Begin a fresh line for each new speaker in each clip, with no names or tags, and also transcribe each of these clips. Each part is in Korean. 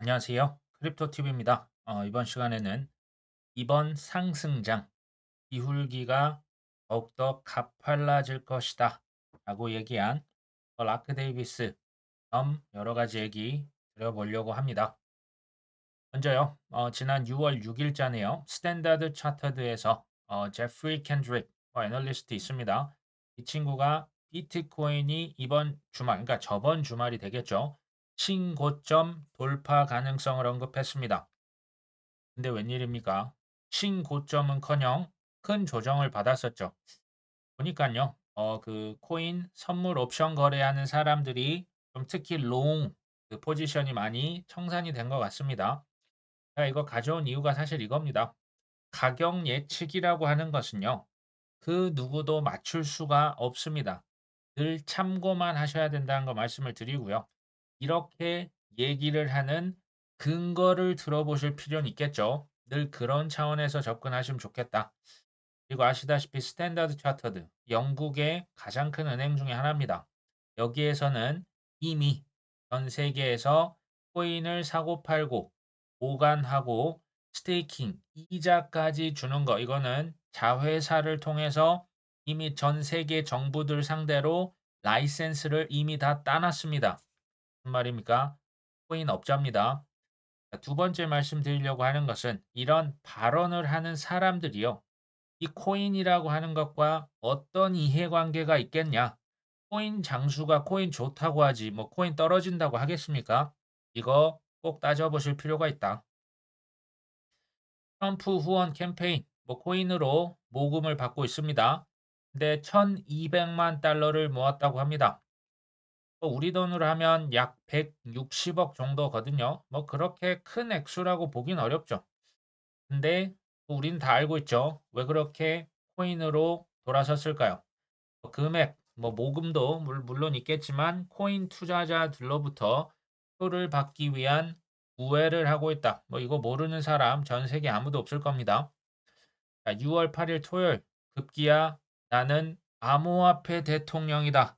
안녕하세요. 크립토TV입니다. 이번 시간에는 이번 상승장 기울기가 더욱더 가팔라질 것이다 라고 얘기한 라크 데이비스 겸 여러 가지 얘기 드려보려고 합니다. 먼저요, 지난 6월 6일자네요. 스탠다드 차터드에서 제프리 켄드릭 애널리스트 있습니다. 이 친구가 비트코인이 이번 주말, 그러니까 저번 주말이 되겠죠. 신고점 돌파 가능성을 언급했습니다. 근데 웬일입니까? 신고점은커녕 큰 조정을 받았었죠. 보니까요, 그 코인 선물 옵션 거래하는 사람들이 좀 특히 롱 그 포지션이 많이 청산이 된 것 같습니다. 제가 이거 가져온 이유가 사실 이겁니다. 가격 예측이라고 하는 것은요, 그 누구도 맞출 수가 없습니다. 늘 참고만 하셔야 된다는 거 말씀을 드리고요. 이렇게 얘기를 하는 근거를 들어보실 필요는 있겠죠. 늘 그런 차원에서 접근하시면 좋겠다. 그리고 아시다시피 스탠다드 차터드, 영국의 가장 큰 은행 중에 하나입니다. 여기에서는 이미 전 세계에서 코인을 사고 팔고 보관하고 스테이킹, 이자까지 주는 거, 이거는 자회사를 통해서 이미 전 세계 정부들 상대로 라이센스를 이미 다 따놨습니다. 무슨 말입니까? 코인 업자입니다. 두 번째 말씀드리려고 하는 것은 이런 발언을 하는 사람들이요. 이 코인이라고 하는 것과 어떤 이해관계가 있겠냐? 코인 장수가 코인 좋다고 하지 뭐 코인 떨어진다고 하겠습니까? 이거 꼭 따져보실 필요가 있다. 트럼프 후원 캠페인 뭐 코인으로 모금을 받고 있습니다. 근데 1,200만 달러를 모았다고 합니다. 우리 돈으로 하면 약 160억 정도거든요. 뭐 그렇게 큰 액수라고 보긴 어렵죠. 근데 우린 다 알고 있죠. 왜 그렇게 코인으로 돌아섰을까요? 금액, 뭐 모금도 물론 있겠지만 코인 투자자들로부터 표를 받기 위한 우회를 하고 있다. 뭐 이거 모르는 사람 전 세계 아무도 없을 겁니다. 자, 6월 8일 토요일 급기야 나는 암호화폐 대통령이다.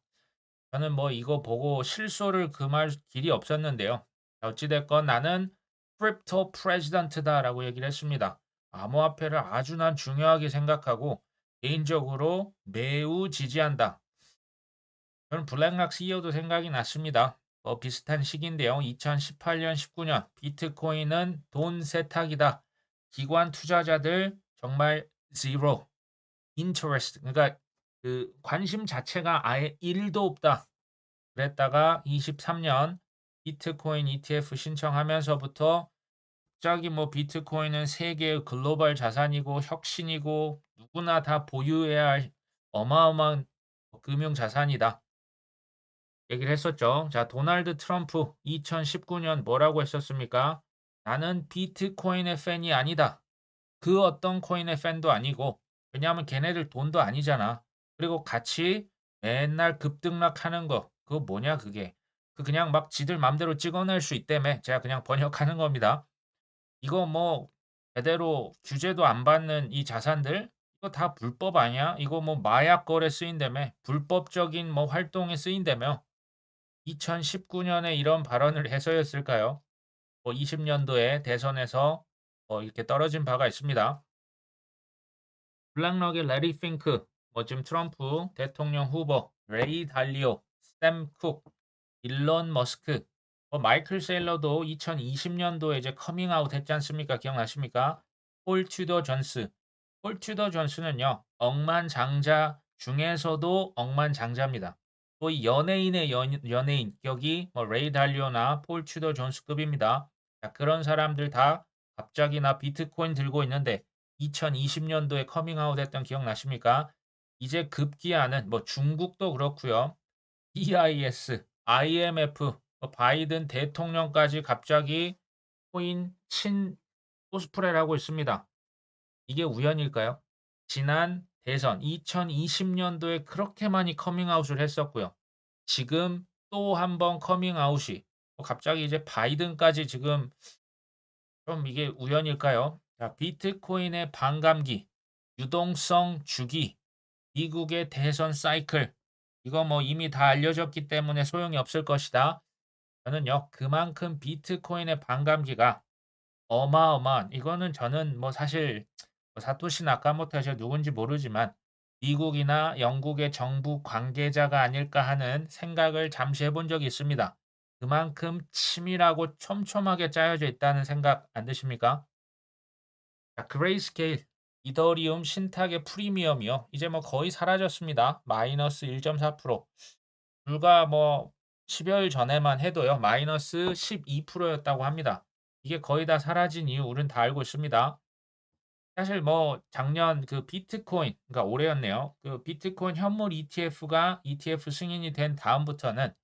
저는 뭐 이거 보고 실소를 금할 길이 없었는데요. 어찌됐건 나는 크립토 프레지던트다라고 얘기를 했습니다. 암호화폐를 아주 난 중요하게 생각하고 개인적으로 매우 지지한다. 저는 블랙락 CEO도 생각이 났습니다. 비슷한 시기인데요. 2018년, 19년 비트코인은 돈 세탁이다. 기관 투자자들 정말 zero interest, 그러니까 그 관심 자체가 아예 1도 없다. 그랬다가 23년 비트코인 ETF 신청하면서부터 갑자기 뭐 비트코인은 세계의 글로벌 자산이고 혁신이고 누구나 다 보유해야 할 어마어마한 금융 자산이다. 얘기를 했었죠. 자, 도널드 트럼프 2019년 뭐라고 했었습니까? 나는 비트코인의 팬이 아니다. 그 어떤 코인의 팬도 아니고, 왜냐하면 걔네들 돈도 아니잖아. 그리고 같이 맨날 급등락하는 거, 그거 뭐냐 그게. 그 그냥 막 지들 맘대로 찍어낼 수 있다며. 제가 그냥 번역하는 겁니다. 이거 뭐 제대로 규제도 안 받는 이 자산들, 이거 다 불법 아니야? 이거 뭐 마약 거래 쓰인다며. 불법적인 뭐 활동에 쓰인다며. 2019년에 이런 발언을 해서였을까요? 20년도에 대선에서 이렇게 떨어진 바가 있습니다. 블랙락의 레리 핑크, 지금 트럼프 대통령 후보, 레이 달리오, 스템 쿡, 일론 머스크, 마이클 세일러도 2020년도에 이제 커밍아웃 했지 않습니까? 기억나십니까? 폴 튜더 존스. 폴 튜더 존스는요, 억만장자 중에서도 억만장자입니다. 또 이 연예인의 연예인, 여기 레이 달리오나 폴 튜더 존스급입니다. 자, 그런 사람들 다 갑자기 나 비트코인 들고 있는데 2020년도에 커밍아웃 했던 기억나십니까? 이제 급기야는 중국도 그렇고요. EIS, IMF, 바이든 대통령까지 갑자기 코인 친 코스프레를 하고 있습니다. 이게 우연일까요? 지난 대선 2020년도에 그렇게 많이 커밍아웃을 했었고요. 지금 또 한 번 커밍아웃이 갑자기 이제 바이든까지 지금 좀 이게 우연일까요? 자, 비트코인의 반감기, 유동성 주기, 미국의 대선 사이클, 이거 뭐 이미 다 알려졌기 때문에 소용이 없을 것이다. 저는요, 그만큼 비트코인의 반감기가 어마어마한, 이거는 저는 뭐 사실 뭐 사토시 나카모토 저 누군지 모르지만 미국이나 영국의 정부 관계자가 아닐까 하는 생각을 잠시 해본 적이 있습니다. 그만큼 치밀하고 촘촘하게 짜여져 있다는 생각 안 드십니까? 자, 그레이스케일 이더리움 신탁의 프리미엄이요. 이제 뭐 거의 사라졌습니다. 마이너스 1.4%. 불과 뭐 10여일 전에만 해도요. 마이너스 12%였다고 합니다. 이게 거의 다 사라진 이유 우린 다 알고 있습니다. 사실 뭐 작년 그 비트코인, 그러니까 올해였네요. 그 비트코인 현물 ETF가 ETF 승인이 된 다음부터는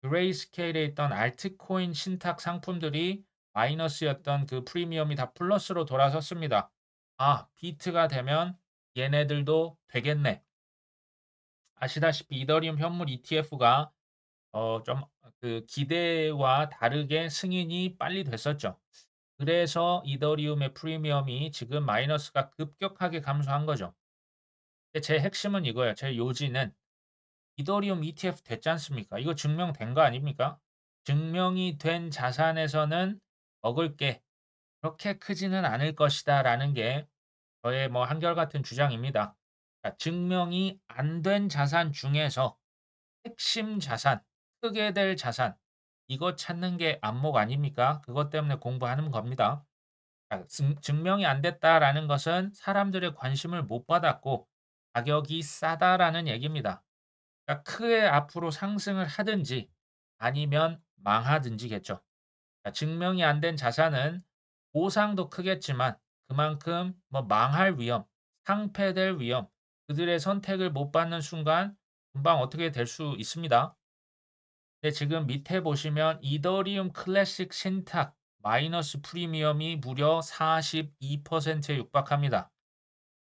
그레이스케일에 있던 알트코인 신탁 상품들이 마이너스였던 그 프리미엄이 다 플러스로 돌아섰습니다. 아, 비트가 되면 얘네들도 되겠네. 아시다시피 이더리움 현물 ETF가 좀 그 기대와 다르게 승인이 빨리 됐었죠. 그래서 이더리움의 프리미엄이 지금 마이너스가 급격하게 감소한 거죠. 근데 제 핵심은 이거예요. 제 요지는 이더리움 ETF 됐지 않습니까? 이거 증명된 거 아닙니까? 증명이 된 자산에서는 먹을 게 그렇게 크지는 않을 것이다라는 게 저의 뭐 한결같은 주장입니다. 그러니까 증명이 안 된 자산 중에서 핵심 자산, 크게 될 자산, 이거 찾는 게 안목 아닙니까? 그것 때문에 공부하는 겁니다. 증명이 안 됐다라는 것은 사람들의 관심을 못 받았고 가격이 싸다라는 얘기입니다. 그러니까 크게 앞으로 상승을 하든지 아니면 망하든지겠죠. 그러니까 증명이 안 된 자산은 보상도 크겠지만 그만큼 뭐 망할 위험, 상폐될 위험, 그들의 선택을 못 받는 순간 금방 어떻게 될 수 있습니다. 근데 지금 밑에 보시면 이더리움 클래식 신탁 마이너스 프리미엄이 무려 42%에 육박합니다.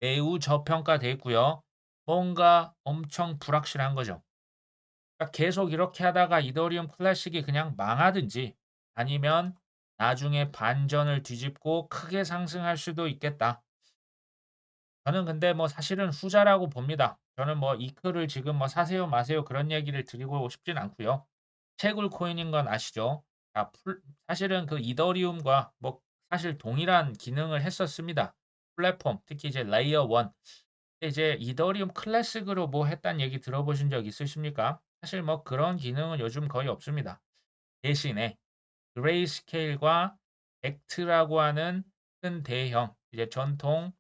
매우 저평가돼 있고요. 뭔가 엄청 불확실한 거죠. 그러니까 계속 이렇게 하다가 이더리움 클래식이 그냥 망하든지 아니면 나중에 반전을 뒤집고 크게 상승할 수도 있겠다. 저는 근데 뭐 사실은 후자라고 봅니다. 저는 뭐 이클을 지금 뭐 사세요 마세요 그런 얘기를 드리고 싶진 않고요. 채굴 코인인 건 아시죠? 사실은 그 이더리움과 뭐 사실 동일한 기능을 했었습니다. 플랫폼, 특히 이제 레이어 1. 이제 이더리움 클래식으로 뭐 했다는 얘기 들어보신 적 있으십니까? 사실 뭐 그런 기능은 요즘 거의 없습니다. 대신에 그레이스케일과 벡트라고 하는 큰 대형 이제 전통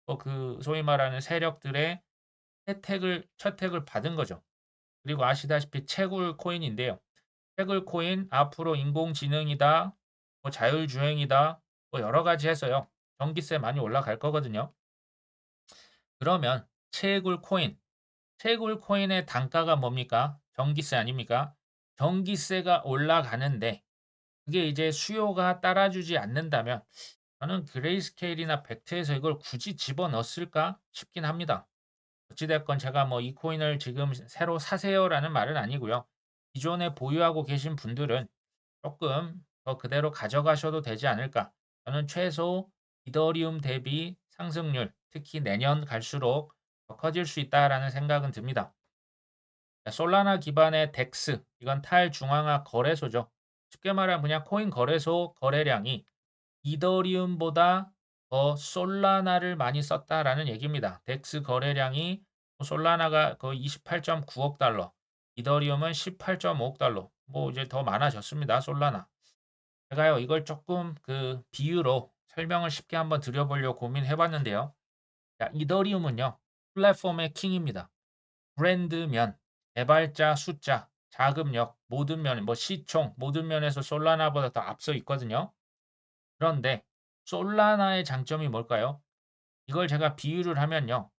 뭐 그 소위 말하는 세력들의 채택을 받은 거죠. 그리고 아시다시피 채굴 코인인데요. 채굴 코인 앞으로 인공지능이다, 뭐 자율주행이다, 뭐 여러 가지 해서요. 전기세 많이 올라갈 거거든요. 그러면 채굴 코인의 단가가 뭡니까? 전기세 아닙니까? 전기세가 올라가는데 그게 이제 수요가 따라주지 않는다면 저는 그레이스케일이나 벡트에서 이걸 굳이 집어넣었을까 싶긴 합니다. 어찌 됐건 제가 뭐 이 코인을 지금 새로 사세요라는 말은 아니고요. 기존에 보유하고 계신 분들은 조금 더 그대로 가져가셔도 되지 않을까. 저는 최소 이더리움 대비 상승률, 특히 내년 갈수록 더 커질 수 있다라는 생각은 듭니다. 자, 솔라나 기반의 덱스, 이건 탈중앙화 거래소죠. 쉽게 말하면 그냥 코인 거래소 거래량이 이더리움보다 더 솔라나를 많이 썼다라는 얘기입니다. 덱스 거래량이 솔라나가 거의 28.9억 달러, 이더리움은 18.5억 달러. 뭐 이제 더 많아졌습니다. 솔라나. 제가요 이걸 조금 그 비유로 설명을 쉽게 한번 드려보려고 고민해 봤는데요. 자, 이더리움은요 플랫폼의 킹입니다. 브랜드면, 개발자 숫자, 자금력, 모든 면, 뭐 시총, 모든 면에서 솔라나보다 더 앞서 있거든요. 그런데 솔라나의 장점이 뭘까요? 이걸 제가 비유를 하면요.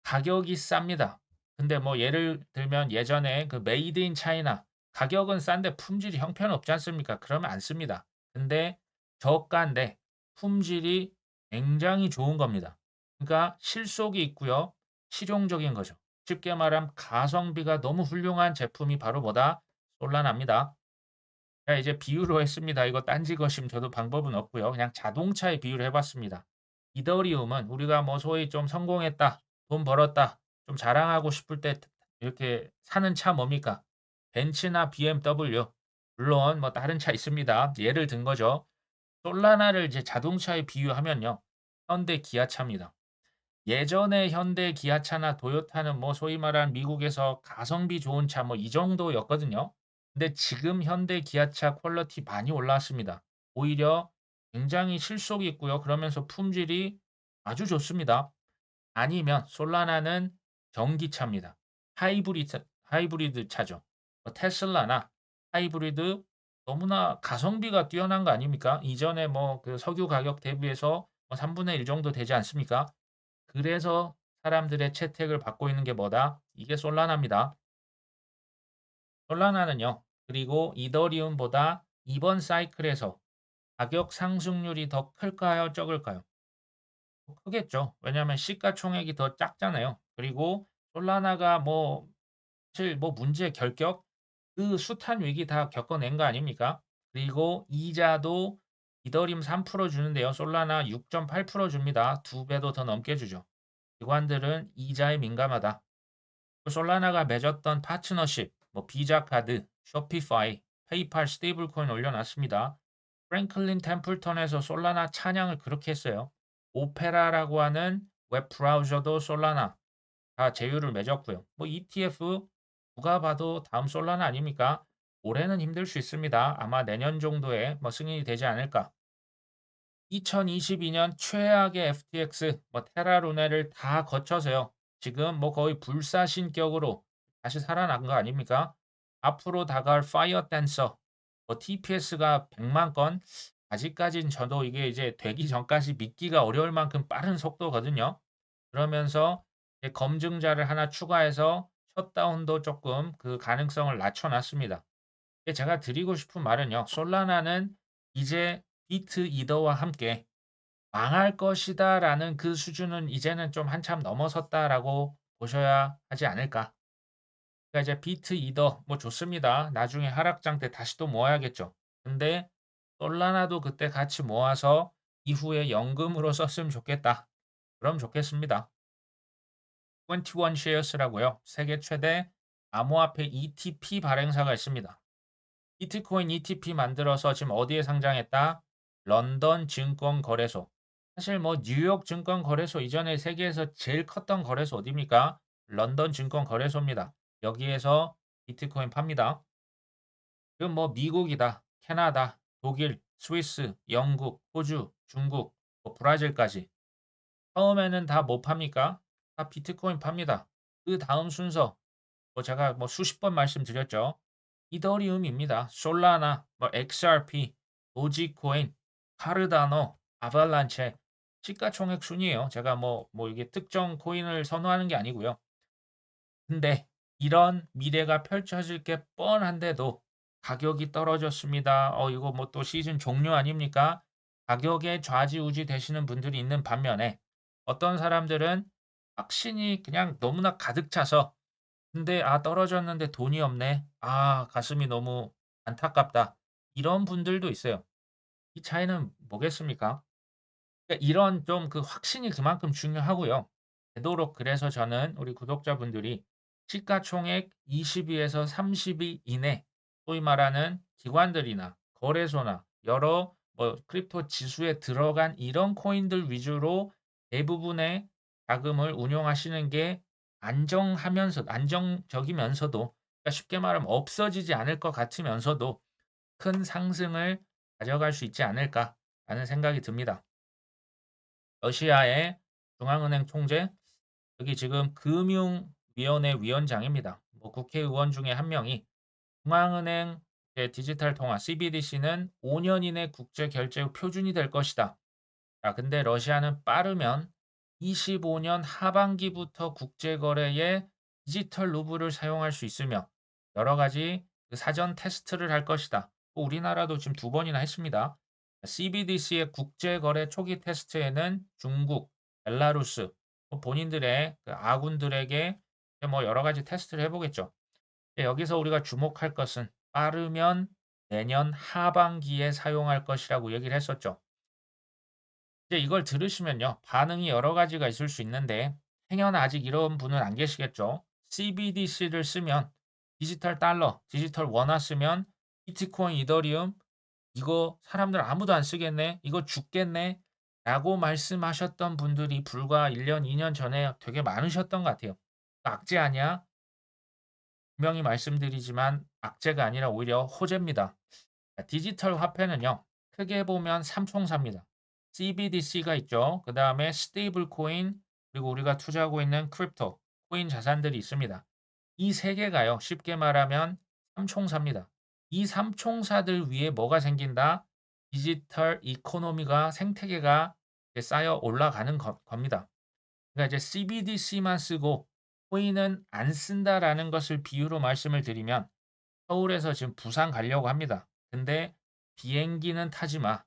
가격이 쌉니다. 근데 뭐 예를 들면 예전에 그 메이드 인 차이나 가격은 싼데 품질이 형편없지 않습니까? 그러면 안 씁니다. 근데 저가인데 품질이 굉장히 좋은 겁니다. 그러니까 실속이 있고요. 실용적인 거죠. 쉽게 말하면 가성비가 너무 훌륭한 제품이 바로 뭐다? 솔라나입니다. 제가 이제 비유로 했습니다. 이거 딴지 거심 저도 방법은 없고요. 그냥 자동차에 비유를 해봤습니다. 이더리움은 우리가 뭐 소위 좀 성공했다, 돈 벌었다, 좀 자랑하고 싶을 때 이렇게 사는 차 뭡니까? 벤츠나 BMW. 물론 뭐 다른 차 있습니다. 예를 든 거죠. 솔라나를 이제 자동차에 비유하면요. 현대 기아차입니다. 예전에 현대 기아차나 도요타는 뭐 소위 말하는 미국에서 가성비 좋은 차 뭐 이 정도였거든요. 근데 지금 현대 기아차 퀄리티 많이 올라왔습니다. 오히려 굉장히 실속 있고요. 그러면서 품질이 아주 좋습니다. 아니면 솔라나는 전기차입니다. 하이브리드 차죠. 테슬라나 하이브리드 너무나 가성비가 뛰어난 거 아닙니까? 이전에 뭐 그 석유 가격 대비해서 뭐 3분의 1 정도 되지 않습니까? 그래서 사람들의 채택을 받고 있는 게 뭐다? 이게 솔라나입니다. 솔라나는요. 그리고 이더리움보다 이번 사이클에서 가격 상승률이 더 클까요? 적을까요? 크겠죠. 왜냐하면 시가총액이 더 작잖아요. 그리고 솔라나가 뭐 사실 뭐 문제 결격 그 숱한 위기 다 겪어낸 거 아닙니까? 그리고 이자도 이더리움 3% 주는데요. 솔라나 6.8% 줍니다. 2배도 더 넘게 주죠. 기관들은 이자에 민감하다. 또 솔라나가 맺었던 파트너십, 뭐 비자 카드, 쇼피파이, 페이팔 스테이블 코인 올려놨습니다. 프랭클린 템플턴에서 솔라나 찬양을 그렇게 했어요. 오페라라고 하는 웹 브라우저도 솔라나 다 제휴를 맺었고요. 뭐 ETF 누가 봐도 다음 솔라나 아닙니까? 올해는 힘들 수 있습니다. 아마 내년 정도에 뭐 승인이 되지 않을까. 2022년 최악의 FTX 뭐 테라루네를 다 거쳐서요. 지금 뭐 거의 불사신격으로 다시 살아난 거 아닙니까? 앞으로 다가올 파이어 댄서 뭐 TPS가 100만 건 아직까진 저도 이게 이제 되기 전까지 믿기가 어려울 만큼 빠른 속도거든요. 그러면서 이제 검증자를 하나 추가해서 셧다운도 조금 그 가능성을 낮춰 놨습니다. 제가 드리고 싶은 말은요. 솔라나는 이제 비트 이더와 함께 '망할 것이다.'라는 그 수준은 이제는 좀 한참 넘어섰다라고 보셔야 하지 않을까. 그러니까 이제 비트 이더 뭐 좋습니다. 나중에 하락장 때 다시 또 모아야겠죠. 근데 솔라나도 그때 같이 모아서 이후에 연금으로 썼으면 좋겠다. 그럼 좋겠습니다. 21 쉐어스라고요. 세계 최대 암호화폐 ETP 발행사가 있습니다. 비트코인 ETP 만들어서 지금 어디에 상장했다? 런던 증권거래소. 사실 뭐 뉴욕 증권거래소 이전에 세계에서 제일 컸던 거래소 어디입니까? 런던 증권거래소입니다. 여기에서 비트코인 팝니다. 그럼 뭐 미국이다, 캐나다, 독일, 스위스, 영국, 호주, 중국, 뭐 브라질까지. 처음에는 다 뭐 팝니까? 다 비트코인 팝니다. 그 다음 순서 뭐 제가 뭐 수십 번 말씀드렸죠. 이더리움입니다. 솔라나, 뭐 XRP, 도지코인, 카르다노, 아발란체 시가총액 순이에요. 제가 뭐 이게 특정 코인을 선호하는 게 아니고요. 근데 이런 미래가 펼쳐질 게 뻔한데도 가격이 떨어졌습니다. 이거 뭐 또 시즌 종료 아닙니까? 가격에 좌지우지 되시는 분들이 있는 반면에 어떤 사람들은 확신이 그냥 너무나 가득 차서 근데 '아 떨어졌는데 돈이 없네. 아 가슴이 너무 안타깝다.' 이런 분들도 있어요. 이 차이는 뭐겠습니까? 그러니까 이런 좀 그 확신이 그만큼 중요하고요. 되도록 그래서 저는 우리 구독자분들이 시가총액 20위에서 30위 이내 소위 말하는 기관들이나 거래소나 여러 뭐 크립토 지수에 들어간 이런 코인들 위주로 대부분의 자금을 운용하시는 게 안정적이면서도 그러니까 쉽게 말하면 없어지지 않을 것 같으면서도 큰 상승을 가져갈 수 있지 않을까라는 생각이 듭니다. 러시아의 중앙은행 총재, 여기 지금 금융위원회 위원장입니다. 뭐 국회의원 중에 한 명이 중앙은행 디지털 통화 CBDC는 5년 이내 국제 결제 표준이 될 것이다. 자, 근데 러시아는 빠르면 25년 하반기부터 국제 거래에 디지털 루블을 사용할 수 있으며 여러 가지 그 사전 테스트를 할 것이다. 우리나라도 지금 2번이나 했습니다. CBDC의 국제 거래 초기 테스트에는 중국, 벨라루스 본인들의 그 아군들에게 뭐 여러 가지 테스트를 해보겠죠. 여기서 우리가 주목할 것은 빠르면 내년 하반기에 사용할 것이라고 얘기를 했었죠. 이제 이걸 들으시면요. 반응이 여러 가지가 있을 수 있는데 행여나 아직 이런 분은 안 계시겠죠. CBDC를 쓰면 디지털 달러, 디지털 원화 쓰면 비트코인, 이더리움 이거 사람들 아무도 안 쓰겠네. 이거 죽겠네. 라고 말씀하셨던 분들이 불과 1 년, 2년 전에 되게 많으셨던 것 같아요. 악재 아니야? 분명히 말씀드리지만 악재가 아니라 오히려 호재입니다. 디지털 화폐는요. 크게 보면 3 총사입니다. CBDC가 있죠. 그다음에 스테이블 코인 그리고 우리가 투자하고 있는 크립토, 코인 자산들이 있습니다. 이 세 개가요. 쉽게 말하면 3 총사입니다. 이 3 총사들 위에 뭐가 생긴다? 디지털 이코노미가 생태계가 이제 쌓여 올라가는 겁니다. 그러니까 이제 CBDC만 쓰고 코인은 안 쓴다라는 것을 비유로 말씀을 드리면 서울에서 지금 부산 가려고 합니다. 근데 비행기는 타지 마.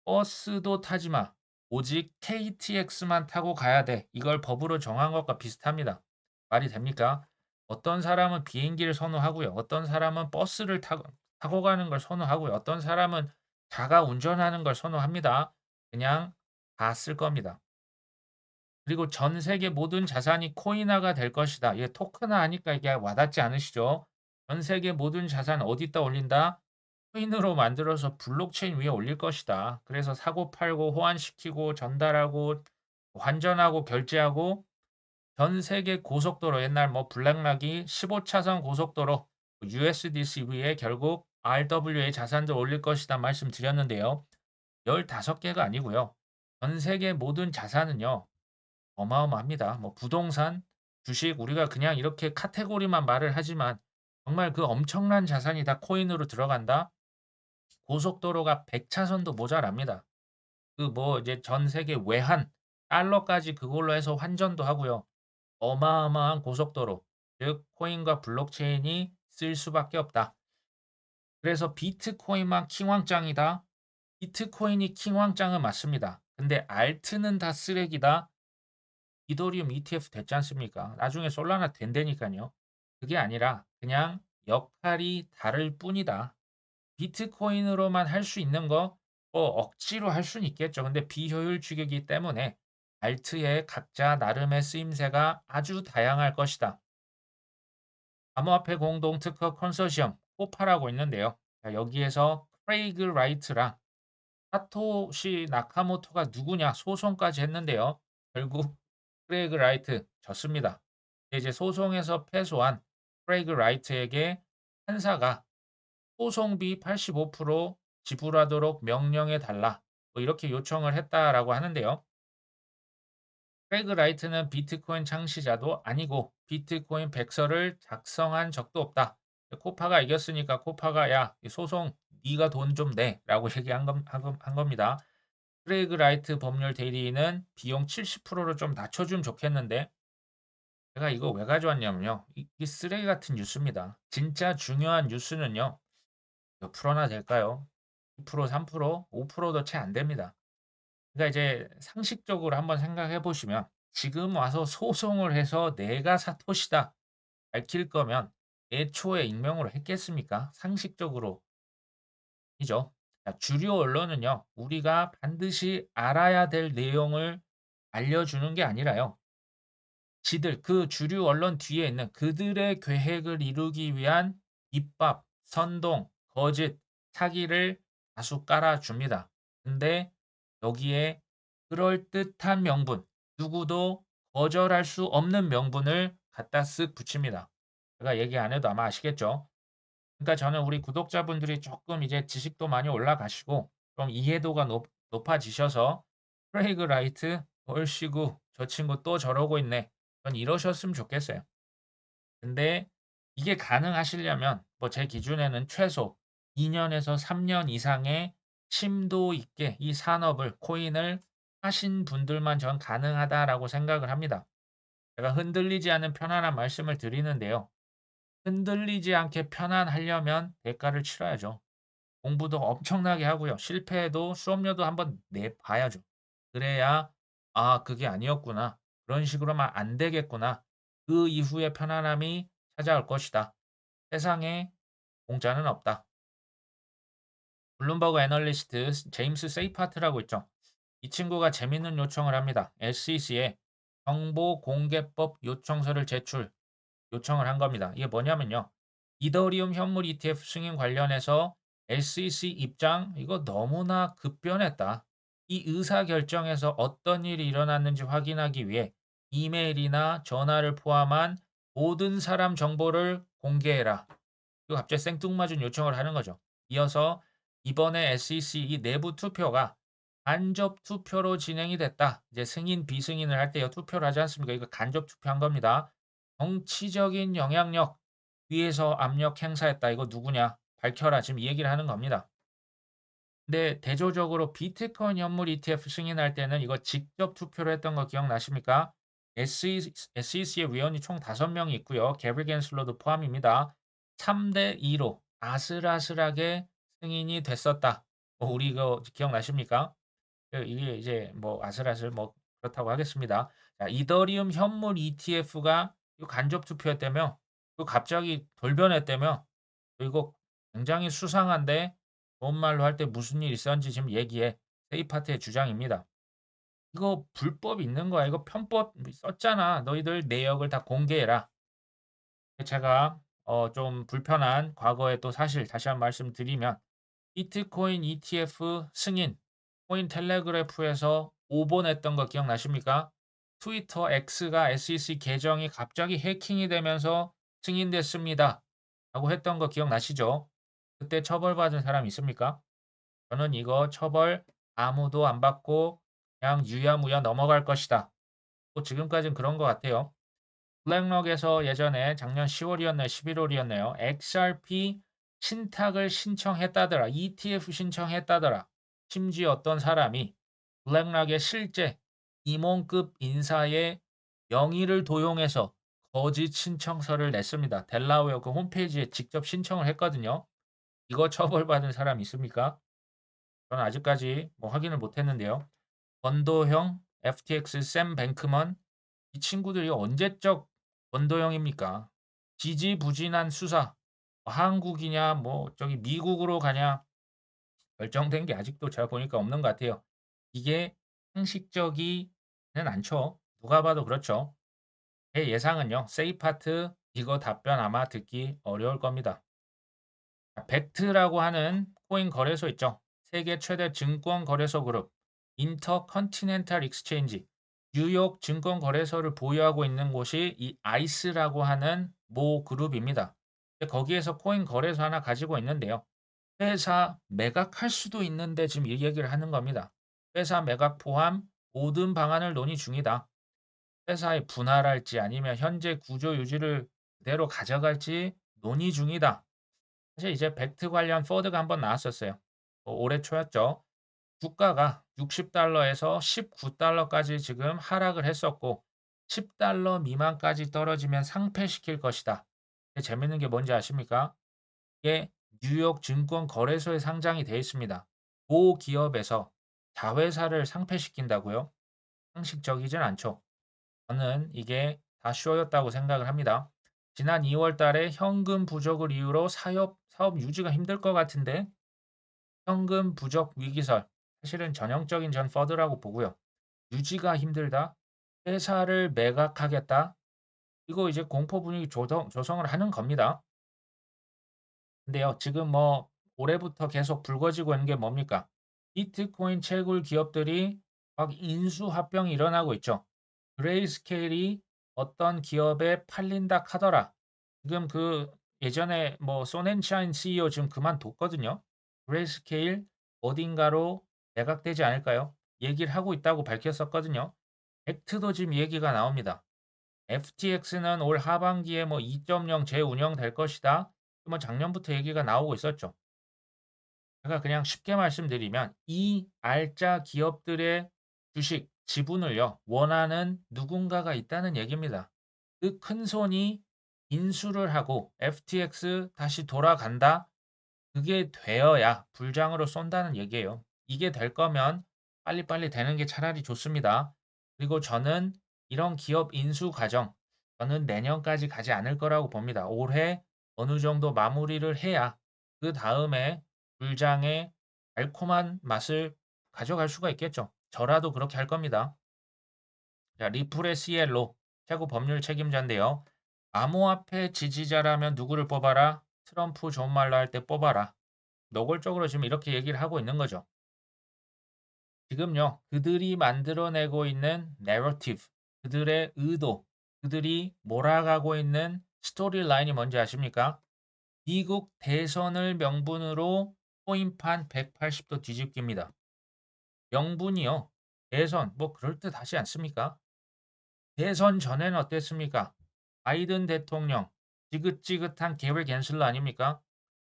버스도 타지 마. 오직 KTX만 타고 가야 돼. 이걸 법으로 정한 것과 비슷합니다. 말이 됩니까? 어떤 사람은 비행기를 선호하고요. 어떤 사람은 버스를 타고 가는 걸 선호하고요. 어떤 사람은 자가 운전하는 걸 선호합니다. 그냥 다 쓸 겁니다. 그리고 전 세계 모든 자산이 코인화가 될 것이다. 이게 토큰화 하니까 이게 와닿지 않으시죠? 전 세계 모든 자산 어디다 올린다? 코인으로 만들어서 블록체인 위에 올릴 것이다. 그래서 사고 팔고 호환시키고 전달하고 환전하고 결제하고 전 세계 고속도로 옛날 뭐 블랙락이 15차선 고속도로 USDC 위에 결국 RWA 자산들 올릴 것이다 말씀드렸는데요. 15개가 아니고요. 전 세계 모든 자산은요. 어마어마합니다. 뭐 부동산, 주식 우리가 그냥 이렇게 카테고리만 말을 하지만 정말 그 엄청난 자산이 다 코인으로 들어간다? 고속도로가 100차선도 모자랍니다. 그 뭐 이제 전 세계 외환, 달러까지 그걸로 해서 환전도 하고요. 어마어마한 고속도로, 즉 코인과 블록체인이 쓸 수밖에 없다. 그래서 비트코인만 킹왕짱이다. 비트코인이 킹왕짱은 맞습니다. 근데 알트는 다 쓰레기다. 이더리움 ETF 됐지 않습니까? 나중에 솔라나 된다니까요. 그게 아니라 그냥 역할이 다를 뿐이다. 비트코인으로만 할 수 있는 거 억지로 할 수는 있겠죠. 근데 비효율적이기 때문에 알트의 각자 나름의 쓰임새가 아주 다양할 것이다. 암호화폐 공동 특허 컨소시엄 코파라고 있는데요. 자, 여기에서 크레이그 라이트랑 사토시 나카모토가 누구냐 소송까지 했는데요. 결국 크레이그 라이트 졌습니다. 이제 소송에서 패소한 크레이그 라이트에게 판사가 소송비 85% 지불하도록 명령해 달라. 뭐 이렇게 요청을 했다라고 하는데요. 크레이그 라이트는 비트코인 창시자도 아니고 비트코인 백서를 작성한 적도 없다. 코파가 이겼으니까 코파가 야, 이 소송 네가 돈 좀 내라고 얘기한 한 겁니다. 크레이그 라이트 법률 대리인은 비용 70%로 좀 낮춰주면 좋겠는데 제가 이거 왜 가져왔냐면요. 이 쓰레기 같은 뉴스입니다. 진짜 중요한 뉴스는요. 몇 프로나 될까요? 2%, 3%, 5%도 채 안 됩니다. 그러니까 이제 상식적으로 한번 생각해 보시면 지금 와서 소송을 해서 "내가 사토시다." 밝힐 거면 애초에 익명으로 했겠습니까? 상식적으로 이죠. 자, 주류 언론은요. 우리가 반드시 알아야 될 내용을 알려주는 게 아니라요. 지들 그 주류 언론 뒤에 있는 그들의 계획을 이루기 위한 입밥, 선동, 거짓, 사기를 다수 깔아줍니다. 근데 여기에 그럴듯한 명분, 누구도 거절할 수 없는 명분을 갖다 쓱 붙입니다. 제가 얘기 안 해도 아마 아시겠죠? 그러니까 저는 우리 구독자분들이 조금 이제 지식도 많이 올라가시고 좀 이해도가 높아지셔서 크레이그 라이트 얼씨구 저 친구 또 저러고 있네. 전 이러셨으면 좋겠어요. 근데 이게 가능하시려면 뭐 제 기준에는 최소 2 년에서 3년 이상의 심도 있게 이 산업을 코인을 하신 분들만 전 가능하다라고 생각을 합니다. 제가 흔들리지 않는 편안한 말씀을 드리는데요. 흔들리지 않게 편안하려면 대가를 치러야죠. 공부도 엄청나게 하고요. 실패해도 수업료도 한번 내 봐야죠. 그래야 '아 그게 아니었구나. 그런 식으로만 안 되겠구나.' 그 이후에 편안함이 찾아올 것이다. 세상에 공짜는 없다. 블룸버그 애널리스트 제임스 세이파트라고 있죠. 이 친구가 재밌는 요청을 합니다. SEC에 정보공개법 요청서를 요청을 한 겁니다. 이게 뭐냐면요. 이더리움 현물 ETF 승인 관련해서 SEC 입장 이거 너무나 급변했다. 이 의사결정에서 어떤 일이 일어났는지 확인하기 위해 이메일이나 전화를 포함한 모든 사람 정보를 공개해라. 그 갑자기 생뚱맞은 요청을 하는 거죠. 이어서 이번에 SEC 이 내부 투표가 간접 투표로 진행이 됐다. 이제 승인, 비승인을 할 때요. 투표를 하지 않습니까? 이거 간접 투표한 겁니다. 정치적인 영향력 위에서 압력 행사했다. 이거 누구냐? 밝혀라. 지금 이 얘기를 하는 겁니다. 근데 대조적으로 비트코인 현물 ETF 승인할 때는 이거 직접 투표를 했던 거 기억나십니까? SEC의 위원이 총 5명이 있고요. 게브리 겐슬러도 포함입니다. 3대 2로 아슬아슬하게 승인이 됐었다. 우리 이거 기억나십니까? 이게 이제 뭐 아슬아슬 뭐 그렇다고 하겠습니다. 자, 이더리움 현물 ETF가 간접 투표했다며? 갑자기 돌변했다며? 이거 굉장히 수상한데 좋은 말로 할 때 무슨 일 있었는지 지금 얘기해. 세이파트의 주장입니다. 이거 불법 있는 거야. 이거 편법 썼잖아. 너희들 내역을 다 공개해라. 제가 좀 불편한 과거의 또 사실 다시 한 번 말씀드리면 비트코인 ETF 승인 코인텔레그래프에서 오본했던 거 기억나십니까? 트위터 X가 SEC 계정이 갑자기 해킹이 되면서 승인됐습니다. 라고 했던 거 기억나시죠? 그때 처벌받은 사람 있습니까? 저는 이거 처벌 아무도 안 받고 그냥 유야무야 넘어갈 것이다. 또 지금까지는 그런 것 같아요. 블랙록에서 예전에 작년 10월이었나요? 11월이었나요? XRP 신탁을 신청했다더라. ETF 신청했다더라. 심지어 어떤 사람이 블랙록의 실제 임원급 인사의 명의를 도용해서 거짓 신청서를 냈습니다. 델라웨어 그 홈페이지에 직접 신청을 했거든요. 이거 처벌받은 사람 있습니까? 저는 아직까지 뭐 확인을 못 했는데요. 권도형, FTX, 샘 뱅크먼 이 친구들이 언제적 권도형입니까? 지지부진한 수사. 한국이냐 뭐 저기 미국으로 가냐 결정된 게 아직도 제가 보니까 없는 것 같아요. 이게 상식적이는 않죠. 누가 봐도 그렇죠. 제 예상은요. 세이파트 이거 답변 아마 듣기 어려울 겁니다. 벡트라고 하는 코인 거래소 있죠. 세계 최대 증권 거래소 그룹 인터컨티넨탈 익스체인지 뉴욕 증권 거래소를 보유하고 있는 곳이 이 아이스라고 하는 모 그룹입니다. 거기에서 코인 거래소 하나 가지고 있는데요. 회사 매각할 수도 있는데 지금 이 얘기를 하는 겁니다. 회사 매각 포함 모든 방안을 논의 중이다. 회사에 분할할지 아니면 현재 구조 유지를 그대로 가져갈지 논의 중이다. 사실 이제 벡트 관련 포드가 한번 나왔었어요. 올해 초였죠. 주가가 60달러에서 19달러까지 지금 하락을 했었고 10달러 미만까지 떨어지면 상폐시킬 것이다. 재밌는 게 뭔지 아십니까? 이게 뉴욕 증권 거래소에 상장이 되어 있습니다. 모 기업에서 자회사를 상폐시킨다고요? 상식적이진 않죠. 저는 이게 다 쇼였다고 생각을 합니다. 지난 2월 달에 현금 부족을 이유로 사업 유지가 힘들 것 같은데 현금 부족 위기설 사실은 전형적인 전 퍼드라고 보고요. 유지가 힘들다. 회사를 매각하겠다. 이거 이제 공포 분위기 조성을 하는 겁니다. 근데요. 지금 뭐 올해부터 계속 불거지고 있는 게 뭡니까? 비트코인 채굴 기업들이 막 인수 합병이 일어나고 있죠. 그레이스케일이 어떤 기업에 팔린다 카더라. 지금 그 예전에 뭐 손앤샤인 CEO 지금 그만뒀거든요. 그레이스케일 어딘가로 매각되지 않을까요? 얘기를 하고 있다고 밝혔었거든요. 벡트도 지금 얘기가 나옵니다. FTX는 올 하반기에 뭐 2.0 재운영될 것이다. 뭐 작년부터 얘기가 나오고 있었죠. 제가 그냥 쉽게 말씀드리면 이 알짜 기업들의 주식 지분을요. 원하는 누군가가 있다는 얘기입니다. 그 큰 손이 인수를 하고 FTX 다시 돌아간다. 그게 되어야 불장으로 쏜다는 얘기예요. 이게 될 거면 빨리빨리 되는 게 차라리 좋습니다. 그리고 저는 이런 기업 인수 과정, 저는 내년까지 가지 않을 거라고 봅니다. 올해 어느 정도 마무리를 해야 그 다음에 불장의 달콤한 맛을 가져갈 수가 있겠죠. 저라도 그렇게 할 겁니다. 자, 리플의 CL로 최고 법률 책임자인데요. 암호화폐 지지자라면 누구를 뽑아라? 트럼프 좋은 말로 할 때 뽑아라. 노골적으로 지금 이렇게 얘기를 하고 있는 거죠. 지금요. 그들이 만들어내고 있는 내러티브, 그들의 의도, 그들이 몰아가고 있는 스토리 라인이 뭔지 아십니까? 미국 대선을 명분으로 코인판 180도 뒤집기입니다. 명분이요. 대선 뭐 그럴듯하지 않습니까? 대선 전에는 어땠습니까? 바이든 대통령 지긋지긋한 계획 캔슬러 아닙니까?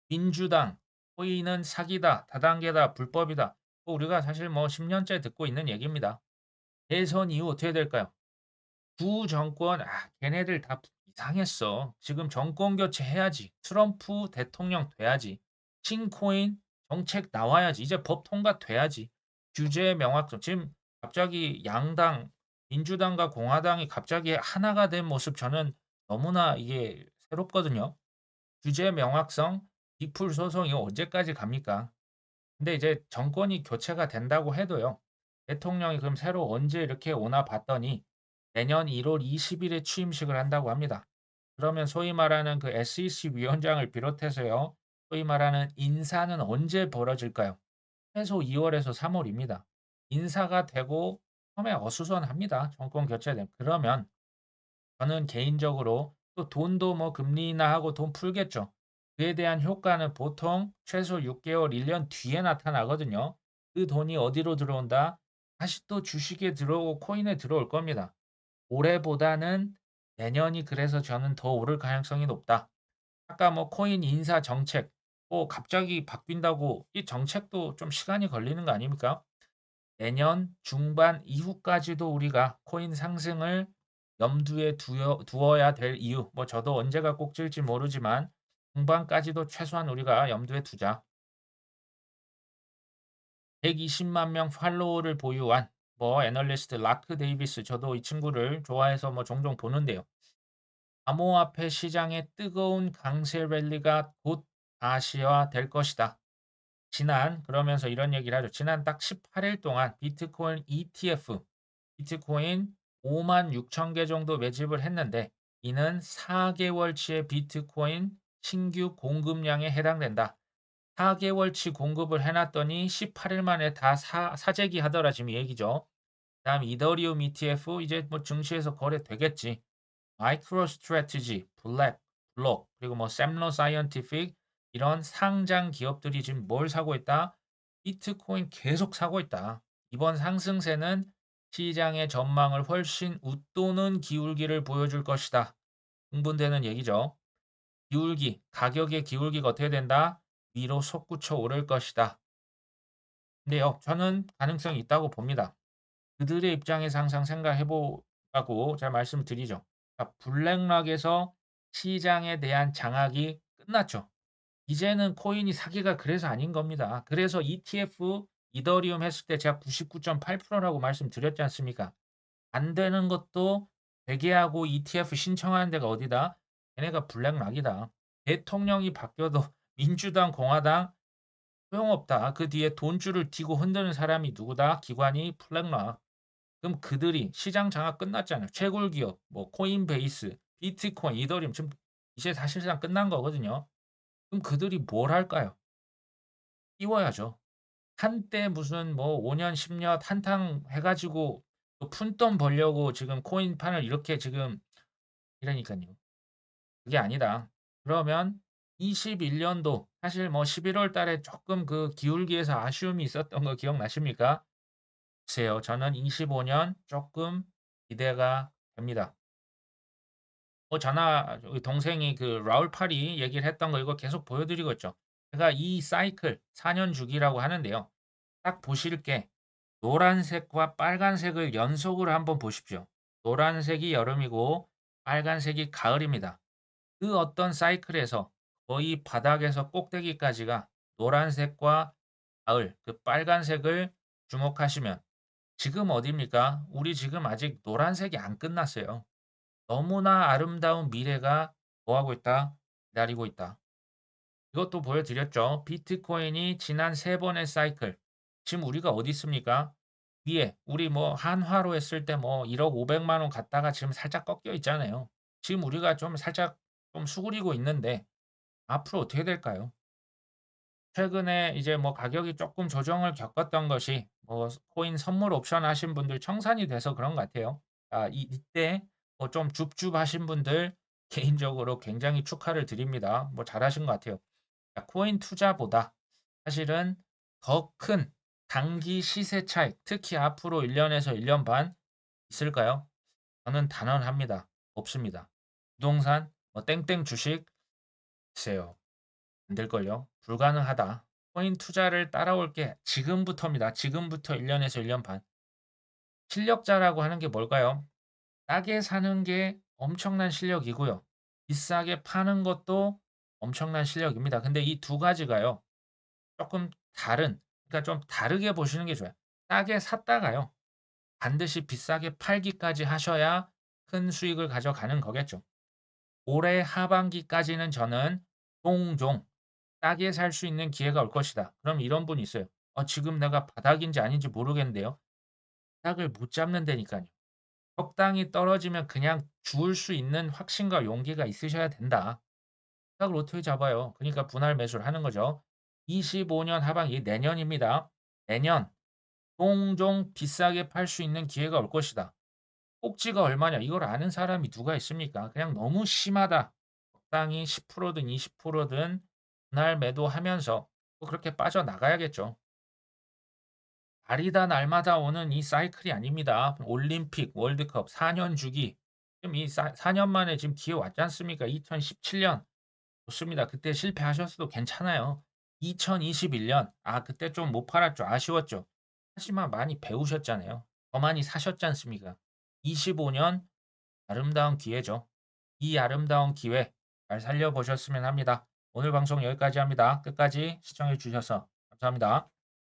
민주당 코인은 사기다, 다단계다, 불법이다. 우리가 사실 뭐 10년째 듣고 있는 얘기입니다. 대선 이후 어떻게 될까요? 두 정권 걔네들 다 이상했어. 지금 정권 교체해야지. 트럼프 대통령 돼야지. 신코인 정책 나와야지. 이제 법 통과돼야지. 규제 명확성. 지금 갑자기 양당 민주당과 공화당이 갑자기 하나가 된 모습 저는 너무나 이게 새롭거든요. 규제 명확성, 디풀 소송이 언제까지 갑니까? 근데 이제 정권이 교체가 된다고 해도요. 대통령이 그럼 새로 언제 이렇게 오나 봤더니 내년 1월 20일에 취임식을 한다고 합니다. 그러면 소위 말하는 그 SEC 위원장을 비롯해서요. 소위 말하는 인사는 언제 벌어질까요? 최소 2월에서 3월입니다. 인사가 되고 처음에 어수선합니다. 정권 교체되면. 그러면 저는 개인적으로 또 돈도 뭐 금리 인하하고 돈 풀겠죠. 그에 대한 효과는 보통 최소 6개월, 1년 뒤에 나타나거든요. 그 돈이 어디로 들어온다? 다시 또 주식에 들어오고 코인에 들어올 겁니다. 올해보다는 내년이 그래서 저는 더 오를 가능성이 높다. 아까 뭐 코인 인사 정책, 뭐 갑자기 바뀐다고 이 정책도 좀 시간이 걸리는 거 아닙니까? 내년 중반 이후까지도 우리가 코인 상승을 염두에 두어야 될 이유, 뭐 저도 언제가 꼭 찔지 모르지만 중반까지도 최소한 우리가 염두에 두자. 120만 명 팔로워를 보유한 뭐 애널리스트 라크 데이비스 저도 이 친구를 좋아해서 뭐 종종 보는데요. 암호화폐 시장의 뜨거운 강세 랠리가 곧 가시화될 것이다. 그러면서 이런 얘기를 하죠. 지난 딱 18일 동안 비트코인 ETF, 비트코인 5만 6천 개 정도 매집을 했는데 이는 4개월치의 비트코인 신규 공급량에 해당된다. 4개월치 공급을 해놨더니 18일 만에 다 사재기 하더라 지금 이 얘기죠. 다음 이더리움 ETF 이제 뭐 증시에서 거래되겠지. 마이크로 스트래티지, 블록, 그리고 뭐 샘러 사이언티픽 이런 상장 기업들이 지금 뭘 사고 있다? 비트코인 계속 사고 있다. 이번 상승세는 시장의 전망을 훨씬 웃도는 기울기를 보여줄 것이다. 흥분되는 얘기죠. 가격의 기울기가 어떻게 된다? 위로 솟구쳐 오를 것이다. 근데요, 저는 가능성이 있다고 봅니다. 그들의 입장에서 항상 생각해 보라고 잘 말씀드리죠. 그러니까 블랙락에서 시장에 대한 장악이 끝났죠. 이제는 코인이 사기가 그래서 아닌 겁니다. 그래서 ETF 이더리움 했을 때 제가 99.8%라고 말씀드렸지 않습니까? 안 되는 것도 되게 하고 ETF 신청하는 데가 어디다? 걔네가 블랙락이다. 대통령이 바뀌어도 민주당, 공화당 소용없다. 그 뒤에 돈줄을 쥐고 흔드는 사람이 누구다? 기관이 블랙락. 그럼 그들이 시장 장악 끝났잖아요. 채굴 기업, 뭐 코인베이스, 비트코인, 이더리움 지금 이제 사실상 끝난 거거든요. 그럼 그들이 뭘 할까요? 띄워야죠. 한때 무슨 뭐 5년, 10년 한탕 해가지고 또 푼돈 벌려고 지금 코인판을 이렇게 지금 이러니까요. 그게 아니다. 그러면 21년도 사실 뭐 11월 달에 조금 그 기울기에서 아쉬움이 있었던 거 기억나십니까? 글쎄요. 저는 25년 조금 기대가 됩니다. 저희 동생이 그 라울 파리 얘기를 했던 거 이거 계속 보여드리고 있죠. 제가 이 사이클 4년 주기라고 하는데요. 딱 보실 게 노란색과 빨간색을 연속으로 한번 보십시오. 노란색이 여름이고 빨간색이 가을입니다. 그 어떤 사이클에서 거의 바닥에서 꼭대기까지가 노란색과 가을, 그 빨간색을 주목하시면 지금 어디입니까? 우리 지금 아직 노란색이 안 끝났어요. 너무나 아름다운 미래가 뭐하고 있다? 기다리고 있다. 이것도 보여드렸죠. 비트코인이 지난 세 번의 사이클. 지금 우리가 어디 있습니까? 위에 우리 뭐 한화로 했을 때 뭐 1억 500만 원 갔다가 지금 살짝 꺾여 있잖아요. 지금 우리가 좀 살짝 좀 수그리고 있는데 앞으로 어떻게 될까요? 최근에 이제 뭐 가격이 쪼끔 조정을 겪었던 것이 뭐 코인 선물 옵션 하신 분들 청산이 돼서 그런 것 같아요. 이때 뭐 좀 줍줍하신 분들 개인적으로 굉장히 축하를 드립니다. 뭐 잘하신 것 같아요. 코인 투자보다 사실은 더 큰 단기 시세 차익, 특히 앞으로 1 년에서 1년 반 있을까요? 저는 단언합니다. 없습니다. 부동산 뭐 땡땡 주식 글쎄요. 안 될걸요. 불가능하다. 코인 투자를 따라올 게 지금부터입니다. 지금부터 1 년에서 1년 반. 실력자라고 하는 게 뭘까요? 싸게 사는 게 엄청난 실력이고요. 비싸게 파는 것도 엄청난 실력입니다. 근데 이 두 가지가요. 쪼끔 다른 그러니까 좀 다르게 보시는 게 좋아요. 싸게 샀다가요. 반드시 비싸게 팔기까지 하셔야 큰 수익을 가져가는 거겠죠. 올해 하반기까지는 저는 종종 싸게 살 수 있는 기회가 올 것이다. 그럼 이런 분이 있어요. 지금 내가 바닥인지 아닌지 모르겠는데요. 바닥을 못 잡는다니까요. 적당히 떨어지면 그냥 죽을 수 있는 확신과 용기가 있으셔야 된다. 바닥을 어떻게 잡아요? 그러니까 분할 매수를 하는 거죠. 25년 하반기 내년입니다. 내년 종종 비싸게 팔 수 있는 기회가 올 것이다. 꼭지가 얼마냐 이걸 아는 사람이 누가 있습니까? 그냥 너무 심하다. 적당히 10%든 20%든 분할 매도하면서 또 그렇게 빠져나가야겠죠. 날이다 날마다 오는 이 사이클이 아닙니다. 올림픽, 월드컵 4년 주기. 지금 이 4년 만에 지금 기회 왔지 않습니까? 2017년 좋습니다. 그때 실패하셨어도 괜찮아요. 2021년 그때 좀 못 팔았죠. 아쉬웠죠. 하지만 많이 배우셨잖아요. 더 많이 사셨지 않습니까? 25년 아름다운 기회죠. 이 아름다운 기회 잘 살려보셨으면 합니다. 오늘 방송 여기까지 합니다. 끝까지 시청해 주셔서 감사합니다.